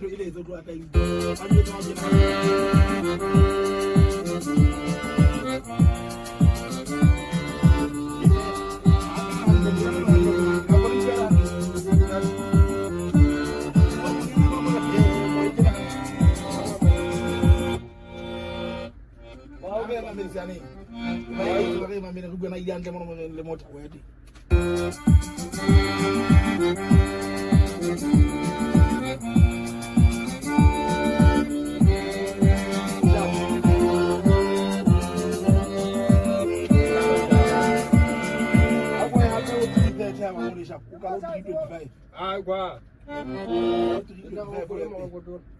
yetu ile hizo tu hata hivi. Hadi tunaje na Amerikani. Baik, mami nak guna ikan ke mana lemot aku ada. Aku yang aku tu dia macam Malaysia. Aku kalau tu 25. Ah, gua. 25 boleh.